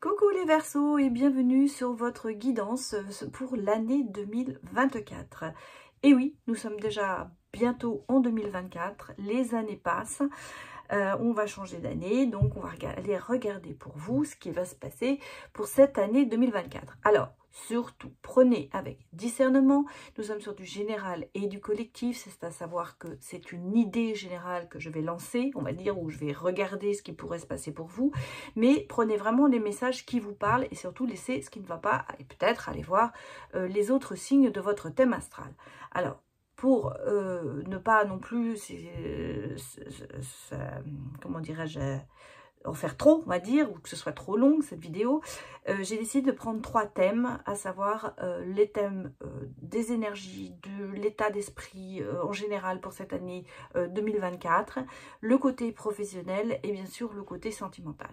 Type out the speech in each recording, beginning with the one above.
Coucou les Verseaux et bienvenue sur votre guidance pour l'année 2024. Et oui, nous sommes déjà bientôt en 2024, les années passent, on va changer d'année, donc on va aller regarder pour vous ce qui va se passer pour cette année 2024. Alors, surtout, prenez avec discernement, nous sommes sur du général et du collectif, c'est à savoir que c'est une idée générale que je vais lancer, on va dire, où je vais regarder ce qui pourrait se passer pour vous, mais prenez vraiment les messages qui vous parlent et surtout laissez ce qui ne va pas, et peut-être aller voir les autres signes de votre thème astral. Alors, pour ne pas non plus, comment dirais-je, en faire trop, on va dire, ou que ce soit trop long cette vidéo, j'ai décidé de prendre 3 thèmes, à savoir les thèmes des énergies, de l'état d'esprit en général pour cette année 2024, le côté professionnel et bien sûr le côté sentimental.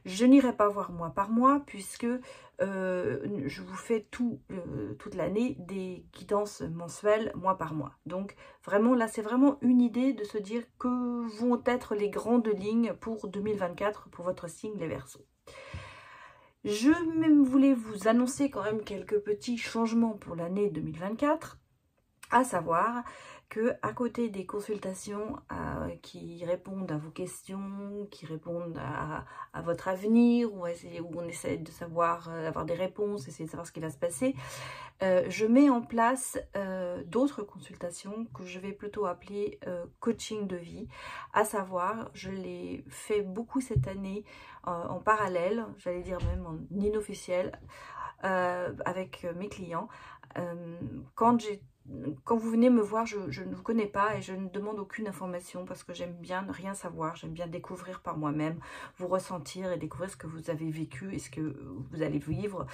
Je n'irai pas voir mois par mois puisque je vous fais toute l'année des guidances mensuelles mois par mois. Donc vraiment là c'est vraiment une idée de se dire que vont être les grandes lignes pour 2024 pour votre signe les Verseaux. Je voulais vous annoncer quand même quelques petits changements pour l'année 2024, à savoir que à côté des consultations qui répondent à vos questions, qui répondent à votre avenir, où on essaie de savoir, d'avoir des réponses, essayer de savoir ce qui va se passer, je mets en place d'autres consultations que je vais plutôt appeler coaching de vie, à savoir, je l'ai fait beaucoup cette année en parallèle, j'allais dire même en inofficiel, avec mes clients. Quand vous venez me voir, je ne vous connais pas et je ne demande aucune information parce que j'aime bien ne rien savoir, j'aime bien découvrir par moi-même, vous ressentir et découvrir ce que vous avez vécu et ce que vous allez vivre.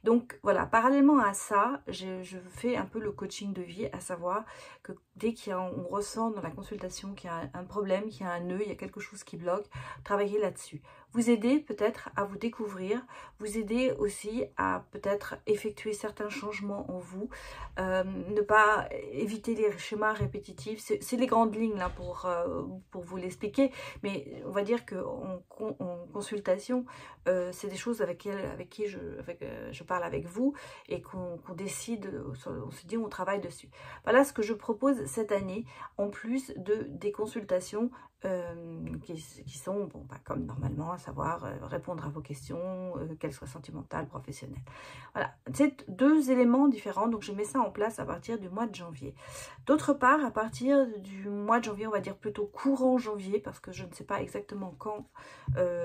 Donc voilà, parallèlement à ça, je fais un peu le coaching de vie, à savoir que dès qu'on ressent dans la consultation qu'il y a un problème, qu'il y a un nœud, il y a quelque chose qui bloque, travaillez là-dessus. Vous aider peut-être à vous découvrir, vous aider aussi à peut-être effectuer certains changements en vous, ne pas éviter les schémas répétitifs. C'est les grandes lignes là pour vous l'expliquer, mais on va dire qu'en consultation, c'est des choses avec qui je parle avec vous et qu'on décide, on se dit on travaille dessus. Voilà ce que je propose cette année, en plus des consultations qui sont, bon, bah, comme normalement, à savoir répondre à vos questions, qu'elles soient sentimentales, professionnelles. Voilà, c'est 2 éléments différents, donc je mets ça en place à partir du mois de janvier. D'autre part, à partir du mois de janvier, on va dire plutôt courant janvier, parce que je ne sais pas exactement quand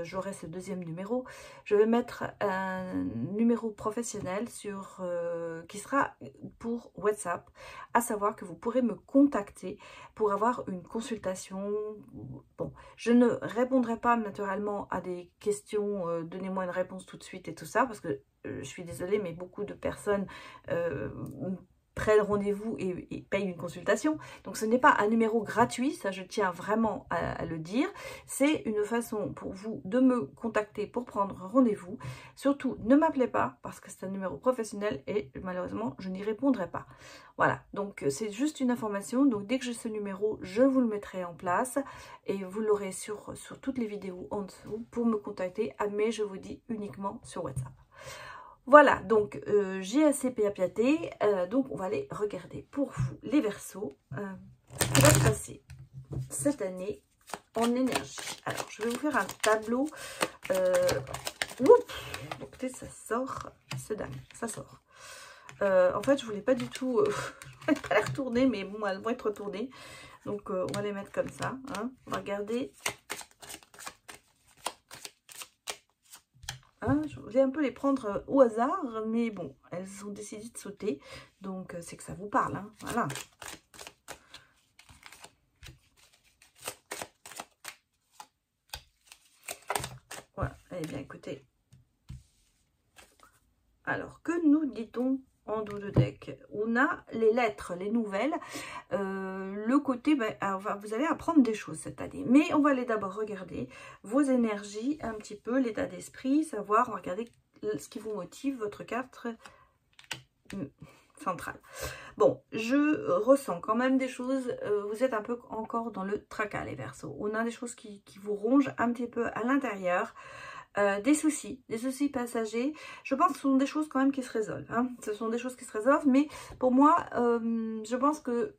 j'aurai ce 2e numéro, je vais mettre un numéro professionnel qui sera pour WhatsApp, à savoir que vous pourrez me contacter pour avoir une consultation. Bon, je ne répondrai pas naturellement à des questions, donnez-moi une réponse tout de suite et tout ça, parce que je suis désolée, mais beaucoup de personnes prennent rendez-vous et payent une consultation. Donc ce n'est pas un numéro gratuit, ça je tiens vraiment à le dire. C'est une façon pour vous de me contacter pour prendre rendez-vous. Surtout, ne m'appelez pas parce que c'est un numéro professionnel et malheureusement, je n'y répondrai pas. Voilà, donc c'est juste une information. Donc dès que j'ai ce numéro, je vous le mettrai en place et vous l'aurez sur toutes les vidéos en dessous pour me contacter. Mais je vous dis uniquement sur WhatsApp. Voilà, donc j'ai assez péapiaté, donc on va aller regarder pour vous les Verseaux ce qui va se passer cette année en énergie. Alors, je vais vous faire un tableau. Écoutez, ça sort, c'est dingue, ça sort. En fait, je voulais pas du tout pas les retourner, mais bon, elles vont être retournées. Donc, on va les mettre comme ça. Hein. On va regarder. Hein, je voulais un peu les prendre au hasard, mais bon, elles ont décidé de sauter, donc c'est que ça vous parle, hein, voilà. Voilà, eh bien écoutez. Alors, que nous dit-on en dos de deck? On a les lettres, les nouvelles, le côté, ben, vous allez apprendre des choses cette année, mais on va aller d'abord regarder vos énergies, un petit peu l'état d'esprit, savoir, on va regarder ce qui vous motive, votre carte centrale. Bon, je ressens quand même des choses, vous êtes un peu encore dans le tracas les Verseaux, on a des choses qui vous rongent un petit peu à l'intérieur. des soucis passagers. Je pense que ce sont des choses quand même qui se résolvent. Hein. Ce sont des choses qui se résolvent, mais pour moi, je pense que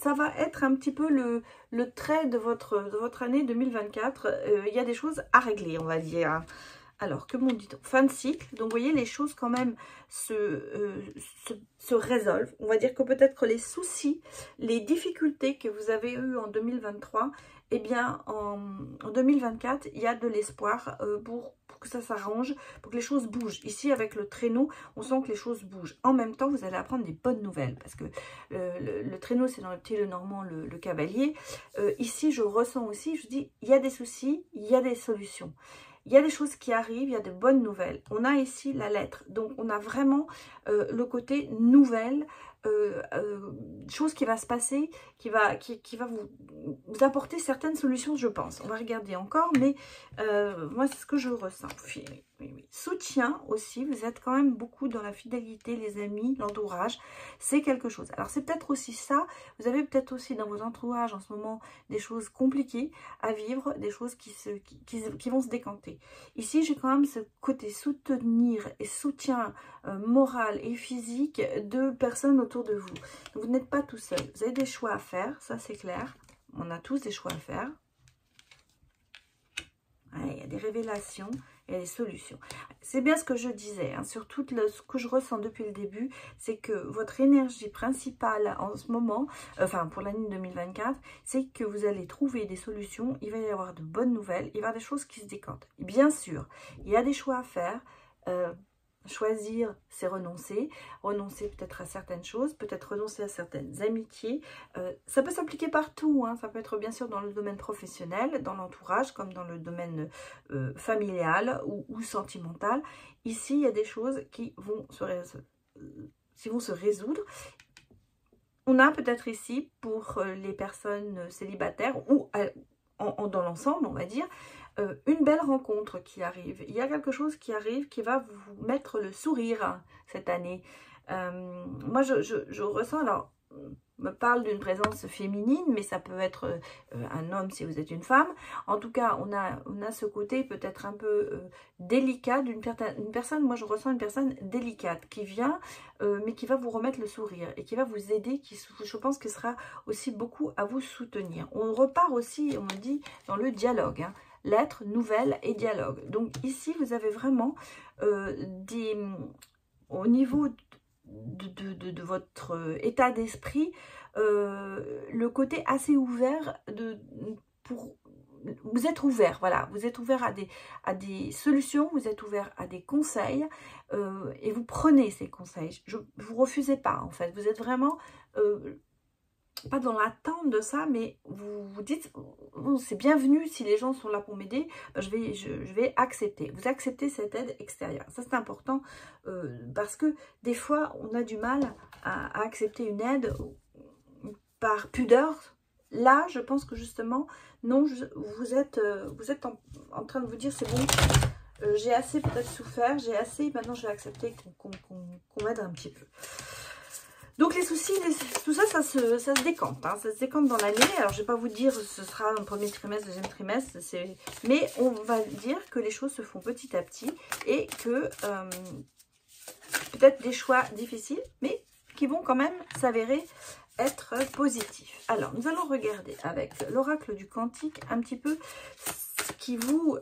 ça va être un petit peu le trait de votre année 2024. Il y a des choses à régler, on va dire. Hein. Alors, que m'on dit-on? Fin de cycle. Donc, vous voyez, les choses quand même se résolvent. On va dire que peut-être que les soucis, les difficultés que vous avez eues en 2023, eh bien, en 2024, il y a de l'espoir pour que ça s'arrange, pour que les choses bougent. Ici, avec le traîneau, on sent que les choses bougent. En même temps, vous allez apprendre des bonnes nouvelles, parce que le traîneau, c'est dans le petit normand, le cavalier. Ici, je ressens aussi, je dis, il y a des soucis, il y a des solutions. Il y a des choses qui arrivent, il y a de bonnes nouvelles. On a ici la lettre, donc on a vraiment le côté nouvelle, chose qui va se passer, qui va vous apporter certaines solutions, je pense. On va regarder encore, mais moi, c'est ce que je ressens. Oui, oui, oui. Soutien aussi, vous êtes quand même beaucoup dans la fidélité, les amis, l'entourage, c'est quelque chose. Alors, c'est peut-être aussi ça, vous avez peut-être aussi dans vos entourages en ce moment des choses compliquées à vivre, des choses qui vont se décanter. Ici, j'ai quand même ce côté soutenir et soutien moral et physique de personnes autour de vous. Donc, vous n'êtes pas tout seul. Vous avez des choix à faire, ça c'est clair. On a tous des choix à faire. Ouais, il y a des révélations, il y a des solutions. C'est bien ce que je disais, hein, sur tout ce que je ressens depuis le début, c'est que votre énergie principale en ce moment, enfin pour l'année 2024, c'est que vous allez trouver des solutions, il va y avoir de bonnes nouvelles, il va y avoir des choses qui se décantent. Bien sûr, il y a des choix à faire. Choisir, c'est renoncer. Renoncer peut-être à certaines choses, peut-être renoncer à certaines amitiés. Ça peut s'appliquer partout. Hein. Ça peut être bien sûr dans le domaine professionnel, dans l'entourage, comme dans le domaine familial ou sentimental. Ici, il y a des choses qui vont se résoudre. On a peut-être ici, pour les personnes célibataires ou dans l'ensemble, on va dire, une belle rencontre qui arrive. Il y a quelque chose qui arrive qui va vous mettre le sourire cette année. Moi, je ressens, alors, on me parle d'une présence féminine, mais ça peut être un homme si vous êtes une femme. En tout cas, on a ce côté peut-être un peu délicat d'une personne. Moi, je ressens une personne délicate qui vient, mais qui va vous remettre le sourire et qui va vous aider, qui, je pense, que sera aussi beaucoup à vous soutenir. On repart aussi, on me dit, dans le dialogue, hein. Lettres, nouvelles et dialogue. Donc ici, vous avez vraiment au niveau de votre état d'esprit, le côté assez ouvert vous êtes ouvert, voilà, vous êtes ouvert à des solutions, vous êtes ouvert à des conseils et vous prenez ces conseils. Vous refusez pas en fait, vous êtes vraiment pas dans l'attente de ça, mais vous dites, bon, c'est bienvenu si les gens sont là pour m'aider, ben, je vais accepter. Vous acceptez cette aide extérieure. Ça, c'est important parce que des fois, on a du mal à accepter une aide par pudeur. Là, je pense que justement, non, vous êtes en train de vous dire, c'est bon, j'ai assez peut-être souffert, j'ai assez, maintenant je vais accepter qu'on m'aide un petit peu. Donc les soucis, tout ça, ça se décante. Hein, ça se décante dans l'année. Alors je ne vais pas vous dire ce sera un premier trimestre, deuxième trimestre. Mais on va dire que les choses se font petit à petit. Et que peut-être des choix difficiles, mais qui vont quand même s'avérer être positifs. Alors nous allons regarder avec l'oracle du Cantique un petit peu ce qui vous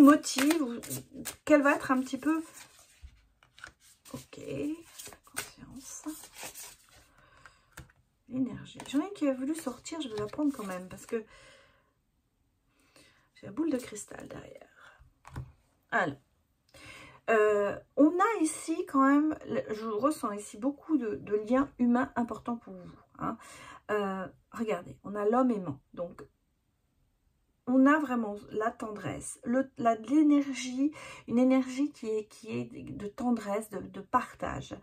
motive. Quel va être un petit peu... Ok... L'énergie. J'en ai une qui a voulu sortir, je vais la prendre quand même parce que j'ai la boule de cristal derrière. Alors, on a ici quand même, je ressens ici beaucoup de liens humains importants pour vous. Hein. Regardez, on a l'homme aimant. Donc, on a vraiment la tendresse, l'énergie, une énergie qui est de tendresse, de partage.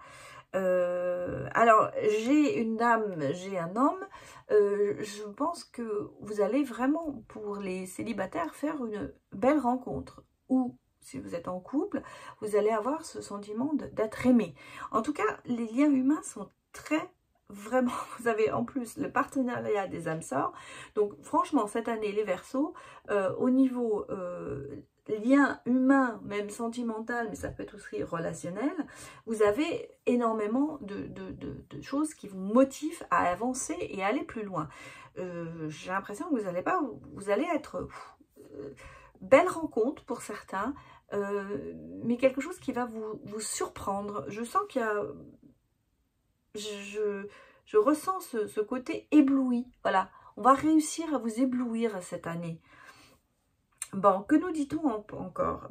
Alors, j'ai une dame, j'ai un homme, je pense que vous allez vraiment, pour les célibataires, faire une belle rencontre. Ou, si vous êtes en couple, vous allez avoir ce sentiment d'être aimé. En tout cas, les liens humains sont très vraiment, vous avez en plus le partenariat des âmes sœurs. Donc franchement, cette année, les Verseaux, au niveau lien humain, même sentimental, mais ça peut être aussi relationnel, vous avez énormément de choses qui vous motivent à avancer et à aller plus loin. J'ai l'impression que vous allez être belle rencontre pour certains, mais quelque chose qui va vous surprendre. Je sens qu'il y a... Je ressens ce côté ébloui. Voilà, on va réussir à vous éblouir cette année. Bon, que nous dit-on encore?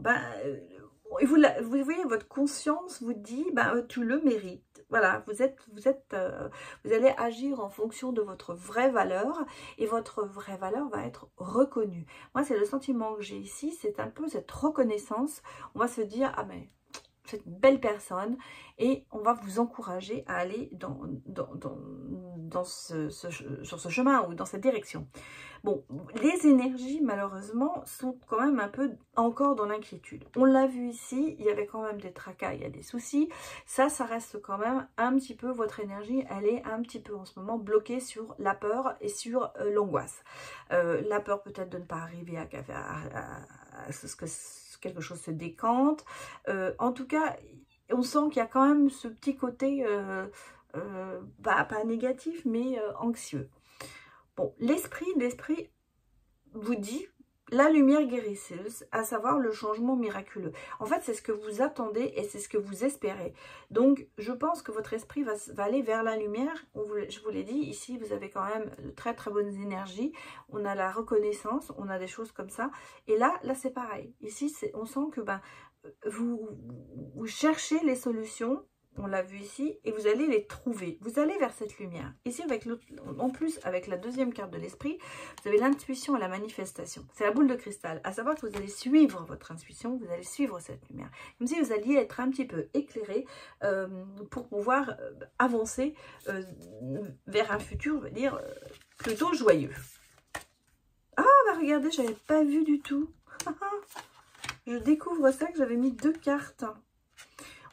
Vous voyez, votre conscience vous dit, tu le mérites. Voilà, vous allez agir en fonction de votre vraie valeur et votre vraie valeur va être reconnue. Moi, c'est le sentiment que j'ai ici, c'est un peu cette reconnaissance. On va se dire, ah mais c'est une belle personne et on va vous encourager à aller sur ce chemin ou dans cette direction. Bon, les énergies, malheureusement, sont quand même un peu encore dans l'inquiétude. On l'a vu ici, il y avait quand même des tracas, il y a des soucis. Ça reste quand même un petit peu, votre énergie, elle est un petit peu en ce moment bloquée sur la peur et sur l'angoisse. La peur peut-être de ne pas arriver à ce que quelque chose se décante. En tout cas, on sent qu'il y a quand même ce petit côté, pas négatif, mais anxieux. Bon, l'esprit vous dit la lumière guérisseuse, à savoir le changement miraculeux. En fait, c'est ce que vous attendez et c'est ce que vous espérez. Donc, je pense que votre esprit va aller vers la lumière. Je vous l'ai dit, ici, vous avez quand même de très très bonnes énergies. On a la reconnaissance, on a des choses comme ça. Et là c'est pareil. Ici, on sent que vous cherchez les solutions. On l'a vu ici, et vous allez les trouver. Vous allez vers cette lumière. Ici, en plus, avec la deuxième carte de l'esprit, vous avez l'intuition et la manifestation. C'est la boule de cristal. À savoir que vous allez suivre votre intuition, vous allez suivre cette lumière. Comme si vous alliez être un petit peu éclairé pour pouvoir avancer vers un futur, on va dire, plutôt joyeux. Ah, regardez, je n'avais pas vu du tout. Je découvre ça, que j'avais mis 2 cartes.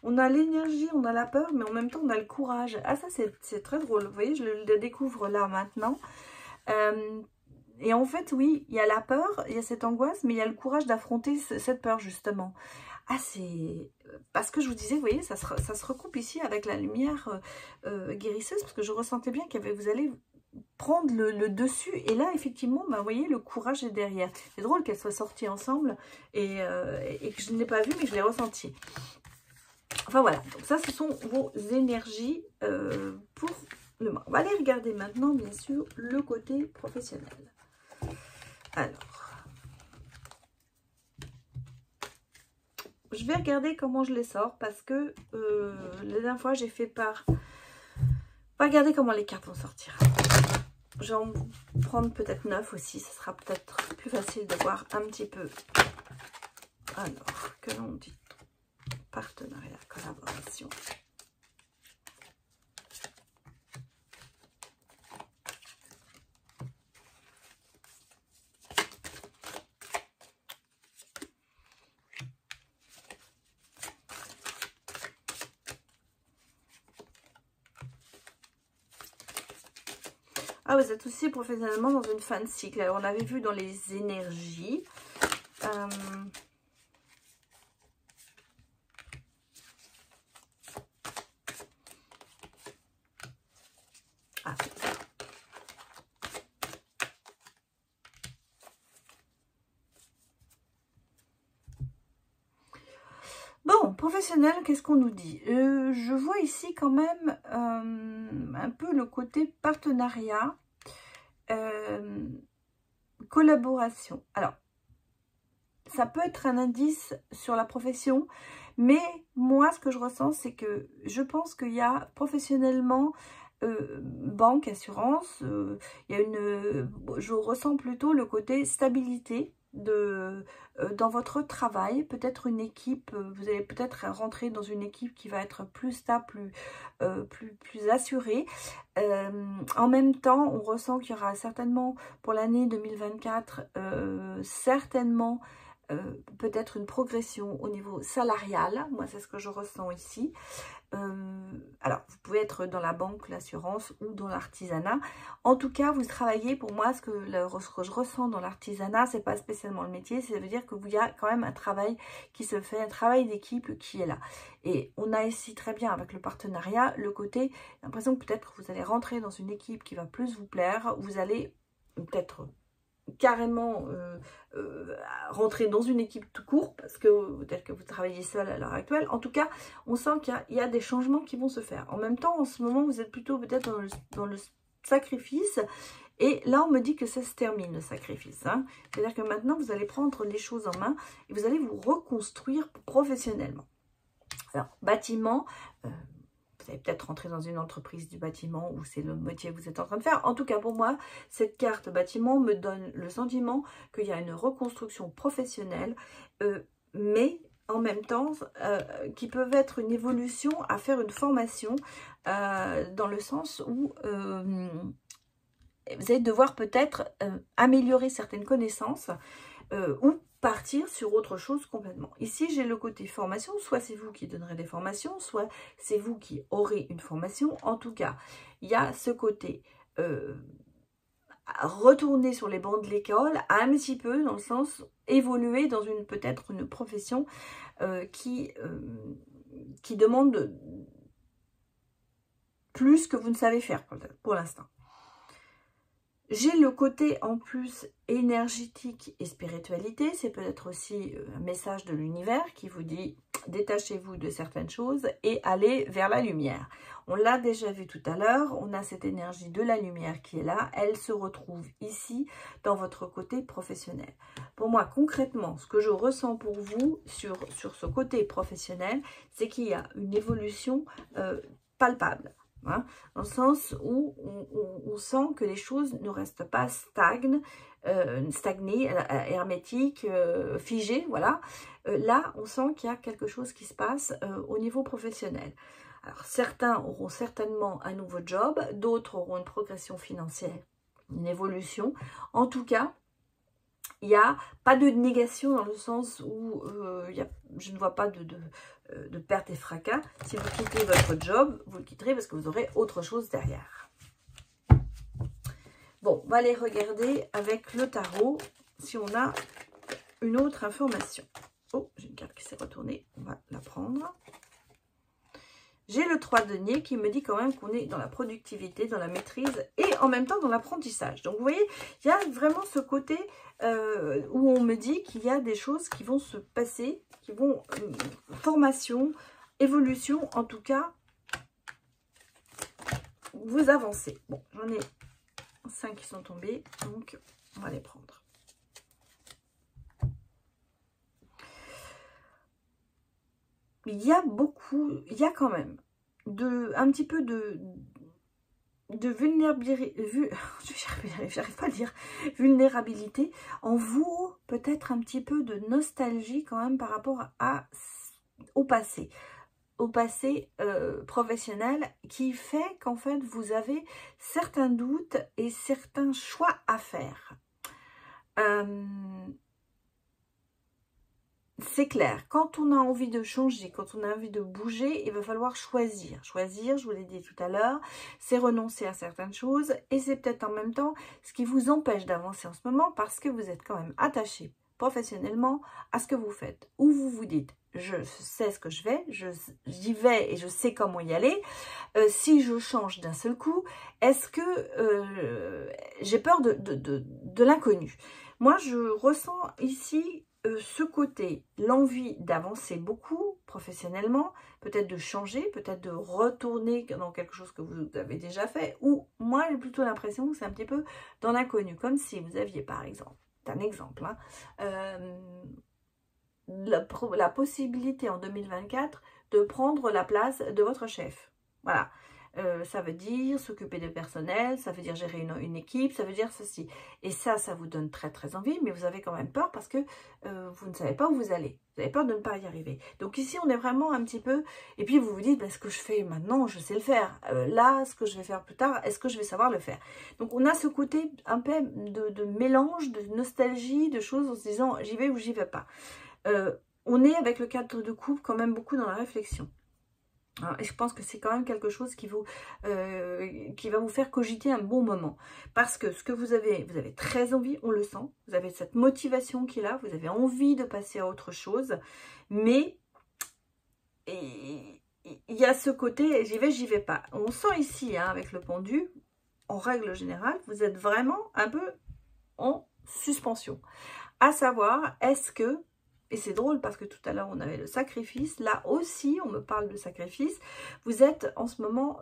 On a l'énergie, on a la peur, mais en même temps, on a le courage. Ah, ça, c'est très drôle. Vous voyez, je le découvre là, maintenant. Et en fait, oui, il y a la peur, il y a cette angoisse, mais il y a le courage d'affronter cette peur, justement. Ah, c'est... Parce que je vous disais, vous voyez, ça se recoupe ici avec la lumière guérisseuse, parce que je ressentais bien que vous allez prendre le dessus. Et là, effectivement, vous voyez, le courage est derrière. C'est drôle qu'elles soient sorties ensemble et que je ne l'ai pas vu, mais je l'ai ressenti. Enfin voilà, donc ça ce sont vos énergies pour le mois. On va aller regarder maintenant bien sûr le côté professionnel. Alors, je vais regarder comment je les sors parce que la dernière fois j'ai fait par... On va regarder comment les cartes vont sortir. Je vais en prendre peut-être 9 aussi, ce sera peut-être plus facile de voir un petit peu. Alors, que l'on dit? Partenariat, collaboration. Ah, vous êtes aussi professionnellement dans une fin de cycle. Alors, on avait vu dans les énergies. Bon, professionnel, qu'est-ce qu'on nous dit? Je vois ici quand même un peu le côté partenariat, collaboration. Alors, ça peut être un indice sur la profession, mais moi, ce que je ressens, c'est que je pense qu'il y a professionnellement banque, assurance, il y a je ressens plutôt le côté stabilité dans votre travail, peut-être une équipe, vous allez peut-être rentrer dans une équipe qui va être plus stable, plus assurée. En même temps, on ressent qu'il y aura certainement pour l'année 2024, certainement peut-être une progression au niveau salarial. Moi, c'est ce que je ressens ici. Alors, vous pouvez être dans la banque, l'assurance ou dans l'artisanat. En tout cas, vous travaillez, pour moi, ce que je ressens dans l'artisanat, c'est pas spécialement le métier, ça veut dire qu'il y a quand même un travail qui se fait, un travail d'équipe qui est là. Et on a ici très bien avec le partenariat, le côté, j'ai l'impression que peut-être vous allez rentrer dans une équipe qui va plus vous plaire, vous allez peut-être carrément rentrer dans une équipe tout court, parce que peut-être que vous travaillez seul à l'heure actuelle. En tout cas, on sent qu'il y a des changements qui vont se faire. En même temps, en ce moment, vous êtes plutôt peut-être dans le sacrifice, et là, on me dit que ça se termine, le sacrifice. Hein. C'est-à-dire que maintenant, vous allez prendre les choses en main, et vous allez vous reconstruire professionnellement. Alors, bâtiment... vous allez peut-être rentrer dans une entreprise du bâtiment où c'est le métier que vous êtes en train de faire. En tout cas, pour moi, cette carte bâtiment me donne le sentiment qu'il y a une reconstruction professionnelle, mais en même temps, qui peuvent être une évolution à faire une formation dans le sens où vous allez devoir peut-être améliorer certaines connaissances ou partir sur autre chose complètement. Ici, j'ai le côté formation, soit c'est vous qui donnerez des formations, soit c'est vous qui aurez une formation. En tout cas, il y a ce côté retourner sur les bancs de l'école, un petit peu dans le sens évoluer dans peut-être une profession qui demande plus que vous ne savez faire pour l'instant. J'ai le côté en plus énergétique et spiritualité, c'est peut-être aussi un message de l'univers qui vous dit détachez-vous de certaines choses et allez vers la lumière. On l'a déjà vu tout à l'heure, on a cette énergie de la lumière qui est là, elle se retrouve ici dans votre côté professionnel. Pour moi concrètement, ce que je ressens pour vous sur ce côté professionnel, c'est qu'il y a une évolution palpable. Hein, dans le sens où on sent que les choses ne restent pas stagnées, hermétiques, figées, voilà. Là, on sent qu'il y a quelque chose qui se passe au niveau professionnel. Alors, certains auront certainement un nouveau job, d'autres auront une progression financière, une évolution. En tout cas, il n'y a pas de négation dans le sens où je ne vois pas de perte et fracas. Si vous quittez votre job, vous le quitterez parce que vous aurez autre chose derrière. Bon, on va aller regarder avec le tarot si on a une autre information. Oh, j'ai une carte qui s'est retournée, on va la prendre. J'ai le 3 de denier qui me dit quand même qu'on est dans la productivité, dans la maîtrise et en même temps dans l'apprentissage. Donc vous voyez, il y a vraiment ce côté où on me dit qu'il y a des choses qui vont se passer, qui vont... formation, évolution, en tout cas, vous avancez. Bon, j'en ai 5 qui sont tombés, donc on va les prendre. Il y a quand même un petit peu de vulnérabilité, j'arrive pas à dire, vulnérabilité en vous, peut-être un petit peu de nostalgie quand même par rapport au passé professionnel qui fait qu'en fait vous avez certains doutes et certains choix à faire. C'est clair, quand on a envie de changer, quand on a envie de bouger, il va falloir choisir. Choisir, je vous l'ai dit tout à l'heure, c'est renoncer à certaines choses et c'est peut-être en même temps ce qui vous empêche d'avancer en ce moment parce que vous êtes quand même attaché professionnellement à ce que vous faites. Ou vous vous dites, je sais ce que je vais, j'y vais et je sais comment y aller. Si je change d'un seul coup, est-ce que j'ai peur de l'inconnu? Moi, je ressens ici ce côté, l'envie d'avancer beaucoup professionnellement, peut-être de changer, peut-être de retourner dans quelque chose que vous avez déjà fait, ou moi j'ai plutôt l'impression que c'est un petit peu dans l'inconnu, comme si vous aviez par exemple, c'est un exemple, hein, la possibilité en 2024 de prendre la place de votre chef. Voilà. Ça veut dire s'occuper de personnel, ça veut dire gérer une équipe, ça veut dire ceci. Et ça vous donne très très envie, mais vous avez quand même peur parce que vous ne savez pas où vous allez. Vous avez peur de ne pas y arriver. Donc ici, on est vraiment un petit peu... Et puis vous vous dites, bah, ce que je fais maintenant, je sais le faire. Là, ce que je vais faire plus tard, est-ce que je vais savoir le faire? Donc on a ce côté un peu de mélange, de nostalgie, de choses en se disant, j'y vais ou j'y vais pas. On est avec le cadre de couple quand même beaucoup dans la réflexion. Et je pense que c'est quand même quelque chose qui va vous faire cogiter un bon moment. Parce que ce que vous avez très envie, on le sent. Vous avez cette motivation qui est là, vous avez envie de passer à autre chose. Mais il y a ce côté, j'y vais pas. On sent ici, hein, avec le pendu, en règle générale, vous êtes vraiment un peu en suspension. À savoir, est-ce que... Et c'est drôle parce que tout à l'heure, on avait le sacrifice. Là aussi, on me parle de sacrifice. Vous êtes en ce moment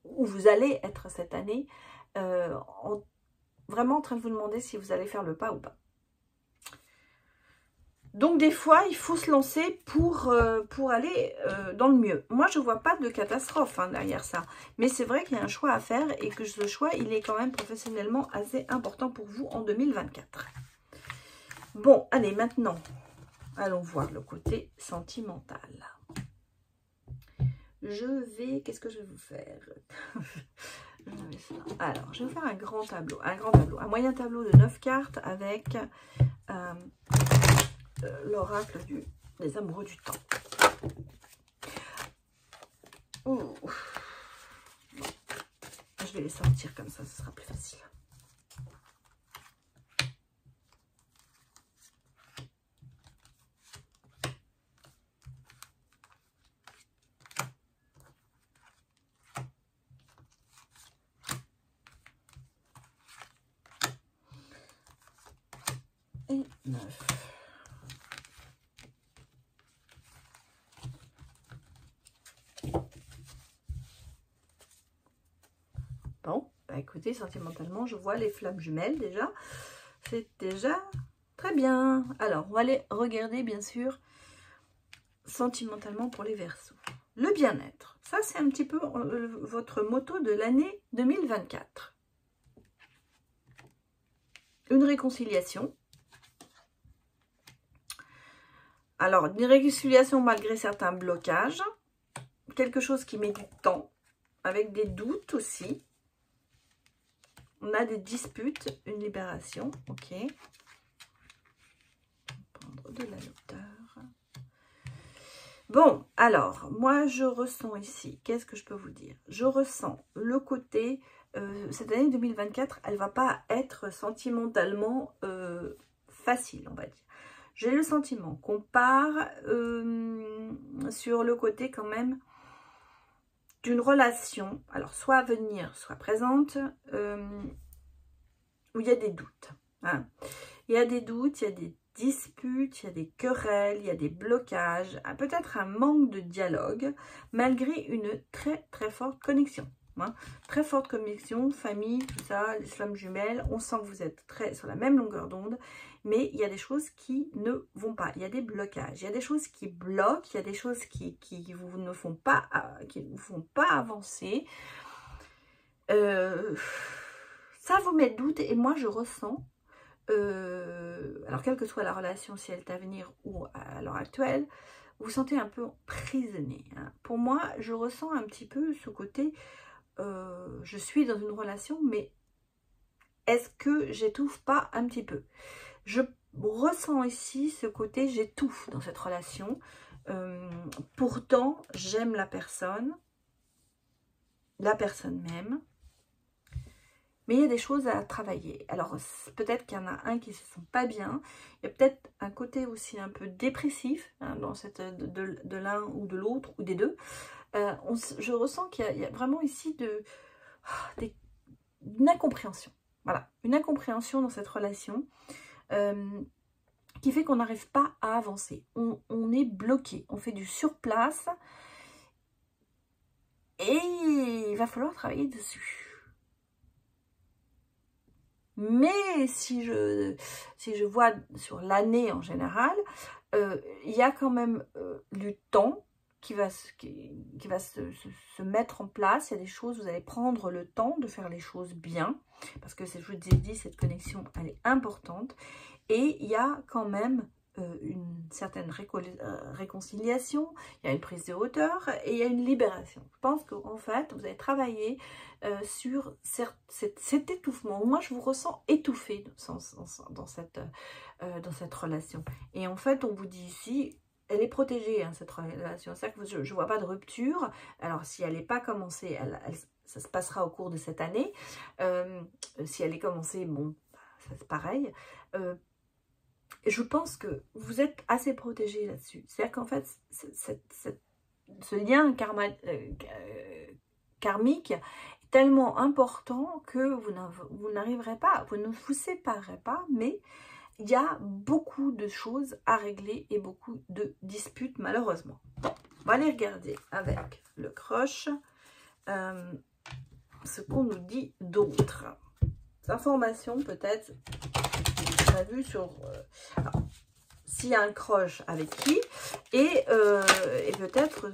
où vous allez être cette année vraiment en train de vous demander si vous allez faire le pas ou pas. Donc, des fois, il faut se lancer pour aller dans le mieux. Moi, je ne vois pas de catastrophe derrière ça. Mais c'est vrai qu'il y a un choix à faire et que ce choix, il est quand même professionnellement assez important pour vous en 2024. Bon, allez, maintenant, allons voir le côté sentimental. Qu'est-ce que je vais vous faire? Alors, je vais vous faire un grand tableau, un moyen tableau de 9 cartes avec l'oracle des amoureux du temps. Ouh. Je vais les sortir comme ça, ce sera plus facile. Et 9. Bon, bah écoutez, sentimentalement, je vois les flammes jumelles déjà. C'est déjà très bien. Alors, on va aller regarder, bien sûr, sentimentalement pour les Verseaux. Le bien-être. Ça, c'est un petit peu votre motto de l'année 2024. Une réconciliation. Alors, une réconciliation malgré certains blocages. Quelque chose qui met du temps. Avec des doutes aussi. On a des disputes, une libération. Ok. On va prendre de la hauteur. Bon, alors, moi, je ressens ici. Qu'est-ce que je peux vous dire? Je ressens le côté... cette année 2024, elle ne va pas être sentimentalement facile, on va dire. J'ai le sentiment qu'on part sur le côté quand même d'une relation, alors soit à venir, soit présente, où il y a des doutes. Hein. Il y a des doutes, il y a des disputes, il y a des querelles, il y a des blocages, peut-être un manque de dialogue, malgré une très très forte connexion. Hein. Très forte connexion, famille, tout ça, les flammes jumelles, on sent que vous êtes très sur la même longueur d'onde, mais il y a des choses qui ne vont pas, il y a des blocages, il y a des choses qui bloquent, il y a des choses qui vous ne font pas, avancer. Ça vous met doute et moi je ressens, alors quelle que soit la relation, si elle est à venir ou à l'heure actuelle, vous vous sentez un peu prisonnier. Hein. Pour moi, je ressens un petit peu ce côté... je suis dans une relation, mais est-ce que j'étouffe pas un petit peu? Je ressens ici ce côté j'étouffe dans cette relation. Pourtant, j'aime la personne m'aime, mais il y a des choses à travailler. Alors, peut-être qu'il y en a un qui ne se sent pas bien. Il y a peut-être un côté aussi un peu dépressif hein, dans cette, de l'un ou de l'autre, ou des deux. Je ressens qu'il y a vraiment ici une incompréhension. Voilà, une incompréhension dans cette relation qui fait qu'on n'arrive pas à avancer. On est bloqué, on fait du surplace et il va falloir travailler dessus. Mais si je vois sur l'année en général, il y a quand même du temps qui va se mettre en place. Il y a des choses, vous allez prendre le temps de faire les choses bien. Parce que, je vous ai dit, cette connexion, elle est importante. Et il y a quand même une certaine réconciliation, il y a une prise de hauteur et il y a une libération. Je pense qu'en fait, vous avez travaillé sur cet étouffement. Moi, je vous ressens étouffé dans cette relation. Et en fait, on vous dit ici, elle est protégée, hein, cette relation. C'est-à-dire que je ne vois pas de rupture. Alors, si elle n'est pas commencée, ça se passera au cours de cette année. Si elle est commencée, bon, c'est pareil. Je pense que vous êtes assez protégé là-dessus. C'est-à-dire qu'en fait, ce lien karmique est tellement important que vous n'arriverez pas, vous ne vous séparerez pas, mais il y a beaucoup de choses à régler et beaucoup de disputes, malheureusement. On va aller regarder avec le croche ce qu'on nous dit d'autre. Informations peut-être, on a vu sur s'il y a un croche avec qui, et peut-être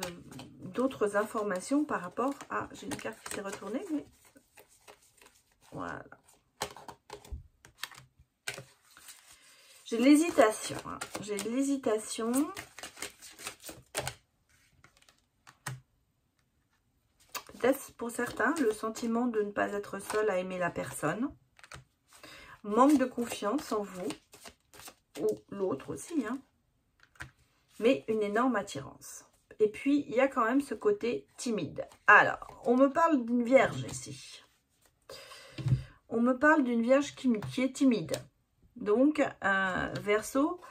d'autres informations par rapport à... J'ai une carte qui s'est retournée, mais voilà. J'ai de l'hésitation. Hein. J'ai de l'hésitation. Peut-être pour certains, le sentiment de ne pas être seul à aimer la personne. Manque de confiance en vous. Ou l'autre aussi. Hein. Mais une énorme attirance. Et puis, il y a quand même ce côté timide. Alors, on me parle d'une vierge ici. On me parle d'une vierge qui est timide. Donc, Verseau,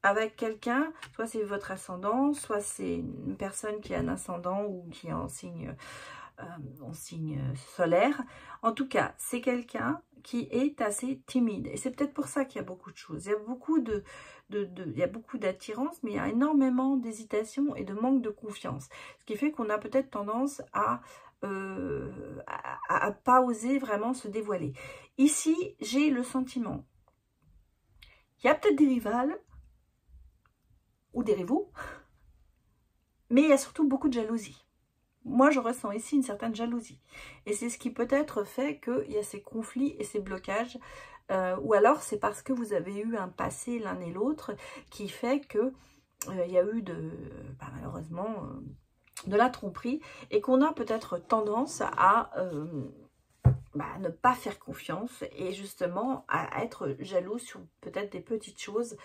avec quelqu'un, soit c'est votre ascendant, soit c'est une personne qui a un ascendant ou qui est en signe solaire. En tout cas, c'est quelqu'un qui est assez timide. Et c'est peut-être pour ça qu'il y a beaucoup de choses. Il y a beaucoup d'attirance, mais il y a énormément d'hésitation et de manque de confiance. Ce qui fait qu'on a peut-être tendance à pas oser vraiment se dévoiler. Ici, j'ai le sentiment. Il y a peut-être des rivales ou des rivaux, mais il y a surtout beaucoup de jalousie. Moi, je ressens ici une certaine jalousie. Et c'est ce qui peut-être fait qu'il y a ces conflits et ces blocages. Ou alors, c'est parce que vous avez eu un passé l'un et l'autre qui fait que il y a eu malheureusement de la tromperie et qu'on a peut-être tendance à ne pas faire confiance et justement à être jaloux sur peut-être des petites choses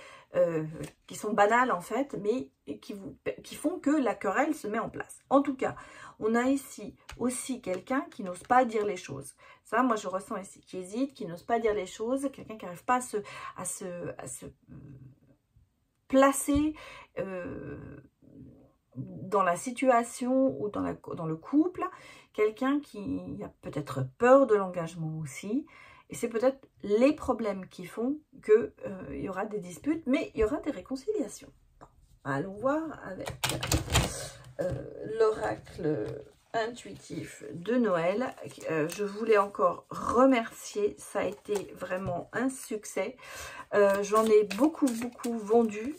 qui sont banales en fait, mais qui font que la querelle se met en place. En tout cas, on a ici aussi quelqu'un qui n'ose pas dire les choses. Ça, moi, je ressens ici, qui hésite, qui n'ose pas dire les choses, quelqu'un qui n'arrive pas à se placer dans la situation ou dans le couple, quelqu'un qui a peut-être peur de l'engagement aussi, et c'est peut-être les problèmes qui font qu'il y aura des disputes, mais il y aura des réconciliations. Bon, allons voir avec l'oracle intuitif de Noël. Je voulais encore remercier, ça a été vraiment un succès. J'en ai beaucoup vendu.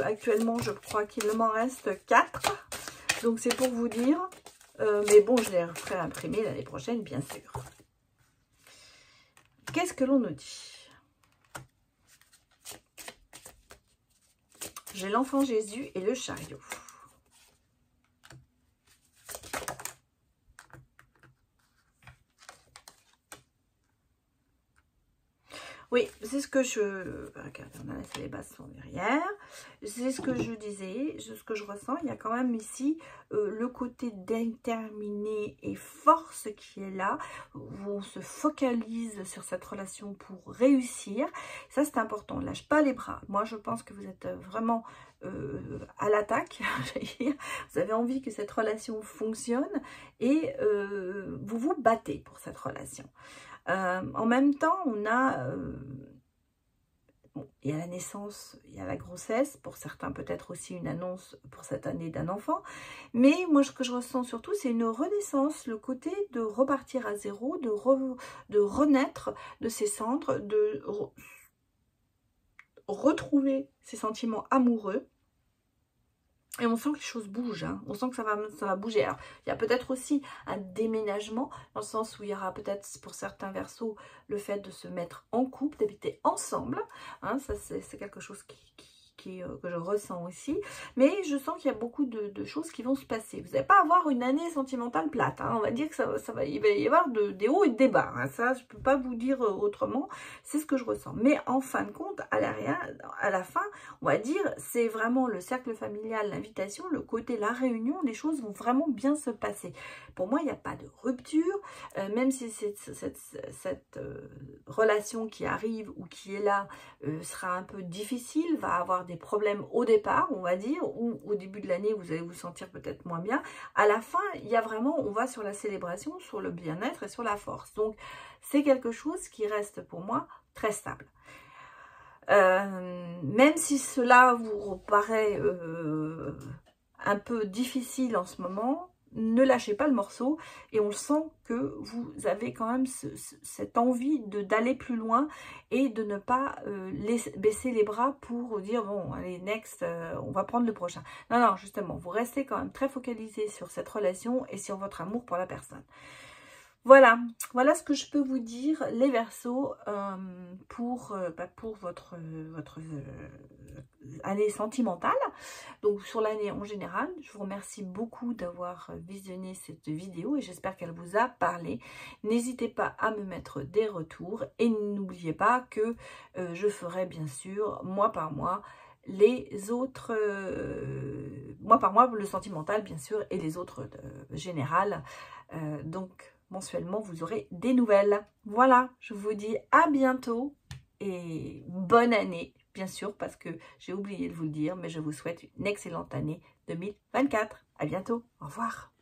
Actuellement, je crois qu'il m'en reste 4. Donc, c'est pour vous dire. Mais bon, je les ferai imprimer l'année prochaine, bien sûr. Qu'est-ce que l'on nous dit? J'ai l'enfant Jésus et le chariot. Oui, c'est ce que je... Regardez, on a laissé les bases sont derrière. C'est ce que je disais, ce que je ressens. Il y a quand même ici le côté déterminé et force qui est là, où on se focalise sur cette relation pour réussir. Ça, c'est important. On ne lâche pas les bras. Moi, je pense que vous êtes vraiment à l'attaque. Vous avez envie que cette relation fonctionne et vous vous battez pour cette relation. En même temps, on a, il y a la naissance, il y a la grossesse, pour certains peut-être aussi une annonce pour cette année d'un enfant, mais moi ce que je ressens surtout c'est une renaissance, le côté de repartir à zéro, de renaître de ses cendres, de retrouver ses sentiments amoureux. Et on sent que les choses bougent, hein. On sent que ça va bouger. Alors, il y a peut-être aussi un déménagement, dans le sens où il y aura peut-être, pour certains Verseaux, le fait de se mettre en couple, d'habiter ensemble. Hein, ça, c'est quelque chose que je ressens aussi. Mais je sens qu'il y a beaucoup de choses qui vont se passer. Vous n'allez pas avoir une année sentimentale plate. Hein. On va dire que il va y avoir des hauts et des bas. Hein. Ça, je ne peux pas vous dire autrement. C'est ce que je ressens. Mais en fin de compte, à la fin, on va dire, c'est vraiment le cercle familial, l'invitation, le côté, la réunion. Les choses vont vraiment bien se passer. Pour moi, il n'y a pas de rupture. Même si cette relation qui arrive ou qui est là sera un peu difficile, va avoir des problèmes au départ, on va dire, ou au début de l'année, vous allez vous sentir peut-être moins bien. À la fin, il y a vraiment, on va sur la célébration, sur le bien-être et sur la force. Donc, c'est quelque chose qui reste pour moi très stable. Même si cela vous paraît un peu difficile en ce moment, ne lâchez pas le morceau et on sent que vous avez quand même cette envie d'aller plus loin et de ne pas baisser les bras pour dire bon allez next, on va prendre le prochain. Non, non, justement, vous restez quand même très focalisé sur cette relation et sur votre amour pour la personne. Voilà, voilà ce que je peux vous dire, les Verseaux, pour votre année sentimentale. Donc sur l'année en général, je vous remercie beaucoup d'avoir visionné cette vidéo et j'espère qu'elle vous a parlé. N'hésitez pas à me mettre des retours et n'oubliez pas que je ferai bien sûr mois par mois les autres, mois par mois le sentimental bien sûr et les autres générales. Donc mensuellement, vous aurez des nouvelles. Voilà, je vous dis à bientôt et bonne année, bien sûr, parce que j'ai oublié de vous le dire, mais je vous souhaite une excellente année 2024. À bientôt, au revoir.